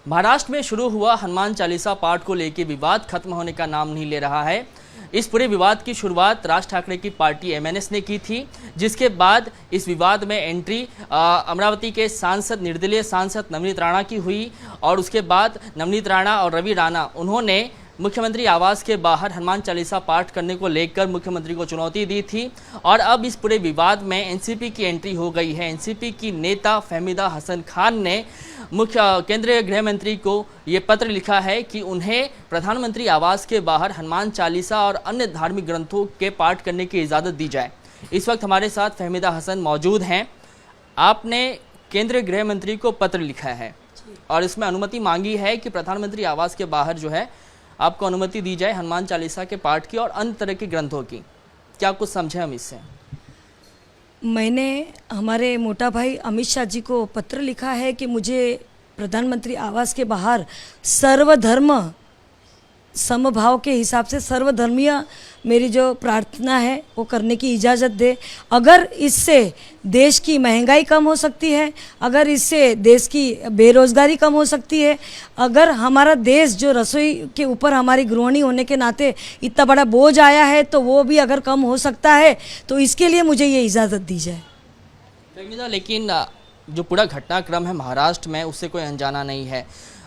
महाराष्ट्र में शुरू हुआ हनुमान चालीसा पाठ को लेकर विवाद खत्म होने का नाम नहीं ले रहा है। इस पूरे विवाद की शुरुआत राज ठाकरे की पार्टी एमएनएस ने की थी, जिसके बाद इस विवाद में एंट्री अमरावती के सांसद निर्दलीय सांसद नवनीत राणा की हुई और उसके बाद नवनीत राणा और रवि राणा उन्होंने मुख्यमंत्री आवास के बाहर हनुमान चालीसा पाठ करने को लेकर मुख्यमंत्री को चुनौती दी थी। और अब इस पूरे विवाद में एनसीपी की एंट्री हो गई है। एनसीपी की नेता फहमीदा हसन खान ने केंद्रीय गृह मंत्री को ये पत्र लिखा है कि उन्हें प्रधानमंत्री आवास के बाहर हनुमान चालीसा और अन्य धार्मिक ग्रंथों के पाठ करने की इजाज़त दी जाए। इस वक्त हमारे साथ फहमीदा हसन मौजूद हैं। आपने केंद्रीय गृह मंत्री को पत्र लिखा है और इसमें अनुमति मांगी है कि प्रधानमंत्री आवास के बाहर जो है आपको अनुमति दी जाए हनुमान चालीसा के पाठ की और अन्य तरह के ग्रंथों की। क्या कुछ समझे हम इससे? मैंने हमारे मोटा भाई अमित शाह जी को पत्र लिखा है कि मुझे प्रधानमंत्री आवास के बाहर सर्वधर्म समभाव के हिसाब से सर्वधर्मीय मेरी जो प्रार्थना है वो करने की इजाज़त दे। अगर इससे देश की महंगाई कम हो सकती है, अगर इससे देश की बेरोज़गारी कम हो सकती है, अगर हमारा देश जो रसोई के ऊपर हमारी गृहिणी होने के नाते इतना बड़ा बोझ आया है तो वो भी अगर कम हो सकता है तो इसके लिए मुझे ये इजाज़त दी जाए। लेकिन जो पूरा घटनाक्रम है महाराष्ट्र में उससे कोई अनजाना नहीं है।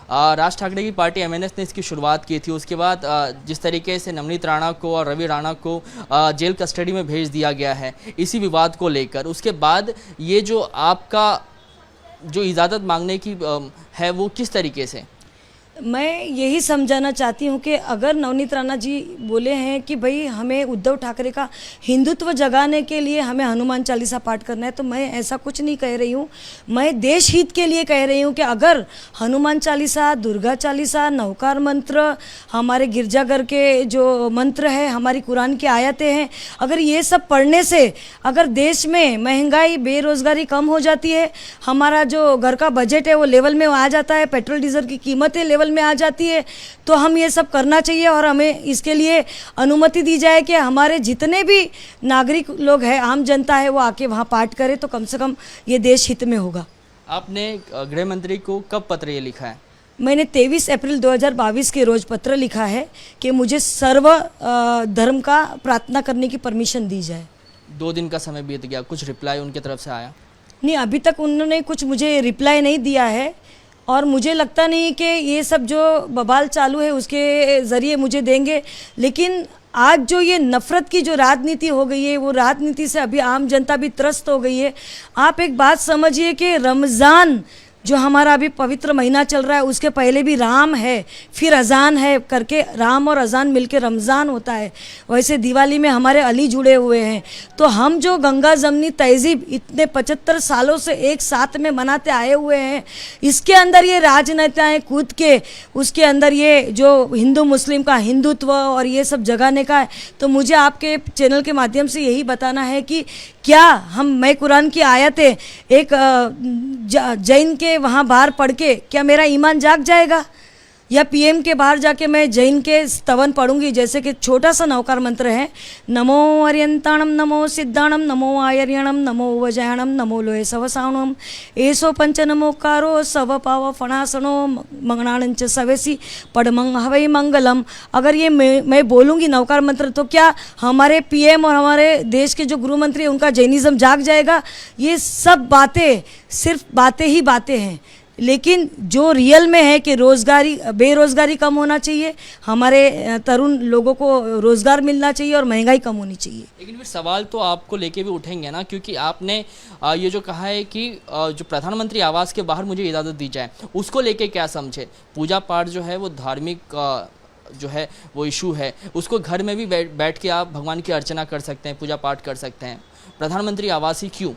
राज ठाकरे की पार्टी एमएनएस ने इसकी शुरुआत की थी। उसके बाद जिस तरीके से नवनीत राणा को और रवि राणा को जेल कस्टडी में भेज दिया गया है इसी विवाद को लेकर, उसके बाद ये जो आपका जो इजाज़त मांगने की है वो किस तरीके से? मैं यही समझाना चाहती हूँ कि अगर नवनीत राणा जी बोले हैं कि भाई हमें उद्धव ठाकरे का हिंदुत्व जगाने के लिए हमें हनुमान चालीसा पाठ करना है, तो मैं ऐसा कुछ नहीं कह रही हूँ। मैं देश हित के लिए कह रही हूँ कि अगर हनुमान चालीसा, दुर्गा चालीसा, नवकार मंत्र, हमारे गिरजाघर के जो मंत्र है, हमारी कुरान की आयतें हैं, अगर ये सब पढ़ने से अगर देश में महंगाई बेरोज़गारी कम हो जाती है, हमारा जो घर का बजट है वो लेवल में आ जाता है, पेट्रोल डीजल की कीमतें लेवल में आ जाती है, तो हम ये सब करना चाहिए और हमें इसके लिए अनुमति दी जाए कि हमारे जितने भी नागरिक लोग हैं, आम जनता है, वो आके वहाँ पाठ करे तो कम से कम ये देश हित में होगा। आपने गृह मंत्री को कब पत्र ये लिखा है? मैंने 23 अप्रैल 2022 के रोज पत्र लिखा है कि मुझे सर्व धर्म का प्रार्थना करने की परमिशन दी जाए। 2 दिन का समय बीत गया, कुछ रिप्लाई उनकी तरफ से आया नहीं? अभी तक उन्होंने कुछ मुझे रिप्लाई नहीं दिया है और मुझे लगता नहीं कि ये सब जो बवाल चालू है उसके ज़रिए मुझे देंगे। लेकिन आज जो ये नफ़रत की जो राजनीति हो गई है वो राजनीति से अभी आम जनता भी त्रस्त हो गई है। आप एक बात समझिए कि रमज़ान जो हमारा अभी पवित्र महीना चल रहा है उसके पहले भी राम है, फिर अजान है करके राम और अजान मिलके रमज़ान होता है। वैसे दिवाली में हमारे अली जुड़े हुए हैं। तो हम जो गंगा जमनी तहजीब इतने 75 सालों से एक साथ में मनाते आए हुए हैं, इसके अंदर ये राजनेताएं कूद के उसके अंदर ये जो हिंदू मुस्लिम का हिंदुत्व और ये सब जगाने का है। तो मुझे आपके चैनल के माध्यम से यही बताना है कि क्या मैं कुरान की आयतें एक जैन के वहाँ बाहर पढ़ के क्या मेरा ईमान जाग जाएगा? या पीएम के बाहर जाके मैं जैन के स्तवन पढ़ूंगी? जैसे कि छोटा सा नवकार मंत्र है, नमो अर्यंताणम नमो सिद्धाणम नमो आयर्यणम नमो वजयाणम नमो लोहे सवसाणम एसो पंच नमोकारो सव पाव फणासनो मंगणानंच सवेसी पड़मंग हवई मंगलम। अगर ये मैं बोलूँगी नवकार मंत्र तो क्या हमारे पीएम और हमारे देश के जो गृह मंत्री उनका जैनिज़्म जाग जाएगा? ये सब बातें सिर्फ बातें ही बातें हैं, लेकिन जो रियल में है कि बेरोज़गारी कम होना चाहिए, हमारे तरुण लोगों को रोज़गार मिलना चाहिए और महंगाई कम होनी चाहिए। लेकिन फिर सवाल तो आपको लेके भी उठेंगे ना, क्योंकि आपने ये जो कहा है कि जो प्रधानमंत्री आवास के बाहर मुझे इजाज़त दी जाए, उसको लेके क्या समझे? पूजा पाठ जो है वो धार्मिक जो है वो इशू है, उसको घर में भी बैठ के आप भगवान की अर्चना कर सकते हैं, पूजा पाठ कर सकते हैं। प्रधानमंत्री आवास ही क्यों?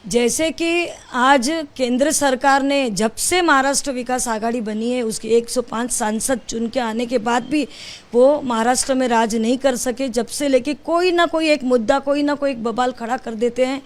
जैसे कि आज केंद्र सरकार ने जब से महाराष्ट्र विकास आघाड़ी बनी है उसके 105 सांसद चुन के आने के बाद भी वो महाराष्ट्र में राज नहीं कर सके। जब से लेके कोई ना कोई एक मुद्दा, कोई ना कोई एक बवाल खड़ा कर देते हैं।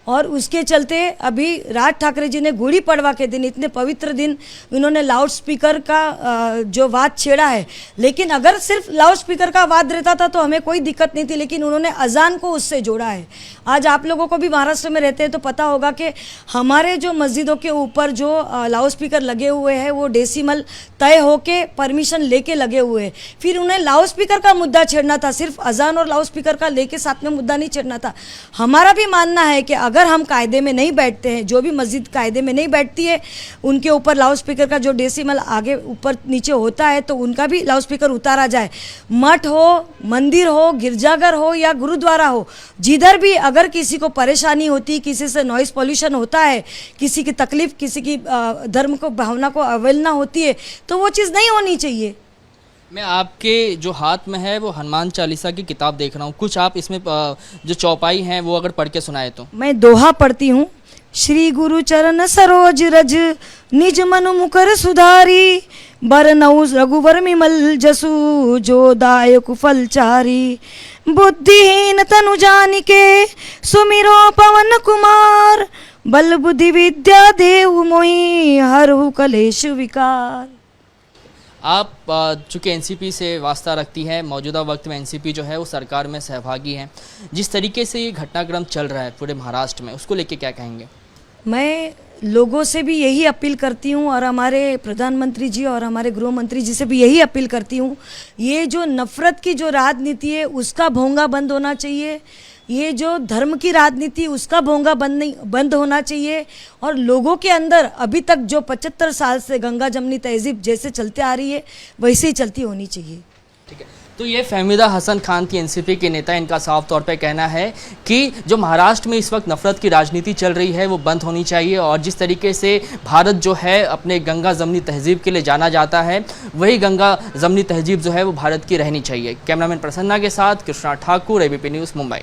और उसके चलते अभी राज ठाकरे जी ने गुड़ी पड़वा के दिन, इतने पवित्र दिन, उन्होंने लाउड स्पीकर का जो वाद छेड़ा है। लेकिन अगर सिर्फ लाउड स्पीकर का वाद रहता था तो हमें कोई दिक्कत नहीं थी, लेकिन उन्होंने अजान को उससे जोड़ा है। आज आप लोगों को भी महाराष्ट्र में रहते हैं तो पता होगा कि हमारे जो मस्जिदों के ऊपर जो लाउड स्पीकर लगे हुए हैं वो डेसिमल तय होके परमिशन लेके लगे हुए हैं। फिर उन्हें लाउड स्पीकर का मुद्दा छेड़ना था, सिर्फ अजान और लाउड स्पीकर का लेके साथ में मुद्दा नहीं छेड़ना था। हमारा भी मानना है कि अगर हम कायदे में नहीं बैठते हैं, जो भी मस्जिद कायदे में नहीं बैठती है, उनके ऊपर लाउड स्पीकर का जो डेसिमल आगे ऊपर नीचे होता है तो उनका भी लाउड स्पीकर उतारा जाए। मठ हो, मंदिर हो, गिरजाघर हो या गुरुद्वारा हो, जिधर भी अगर किसी को परेशानी होती, किसी से नॉइस पॉल्यूशन होता है, किसी की तकलीफ, किसी की धर्म को भावना को अवहेलना होती है, तो वो चीज़ नहीं होनी चाहिए। मैं आपके जो हाथ में है वो हनुमान चालीसा की किताब देख रहा हूँ, कुछ आप इसमें जो चौपाई हैं वो अगर पढ़ के सुनाए तो। मैं दोहा पढ़ती हूँ। श्री गुरु चरण सरोज रज, निज मनु मुकर सुधारी, बरनऊ रघुवर मिमल जसु, जो दायक फलचारी। बुद्धिहीन तनु जानिके, सुमिरो पवन कुमार, बल बुद्धि विद्या देव मोहि, हरहु कलेश विकार। आप चूँकि एनसीपी से वास्ता रखती है, मौजूदा वक्त में एनसीपी जो है वो सरकार में सहभागी है, जिस तरीके से ये घटनाक्रम चल रहा है पूरे महाराष्ट्र में, उसको लेके क्या कहेंगे? मैं लोगों से भी यही अपील करती हूँ और हमारे प्रधानमंत्री जी और हमारे गृह मंत्री जी से भी यही अपील करती हूँ, ये जो नफ़रत की जो राजनीति है उसका भोंगा बंद होना चाहिए। ये जो धर्म की राजनीति उसका भोंगा बंद होना चाहिए। और लोगों के अंदर अभी तक जो 75 साल से गंगा जमनी तहजीब जैसे चलते आ रही है वैसे ही चलती होनी चाहिए। ठीक है, तो ये फहमीदा हसन खान थी एनसीपी के नेता। इनका साफ तौर पे कहना है कि जो महाराष्ट्र में इस वक्त नफरत की राजनीति चल रही है वो बंद होनी चाहिए, और जिस तरीके से भारत जो है अपने गंगा जमनी तहजीब के लिए जाना जाता है, वही गंगा जमनी तहजीब जो है वो भारत की रहनी चाहिए। कैमरामैन प्रसन्ना के साथ कृष्णा ठाकुर, एबीपी न्यूज़, मुंबई।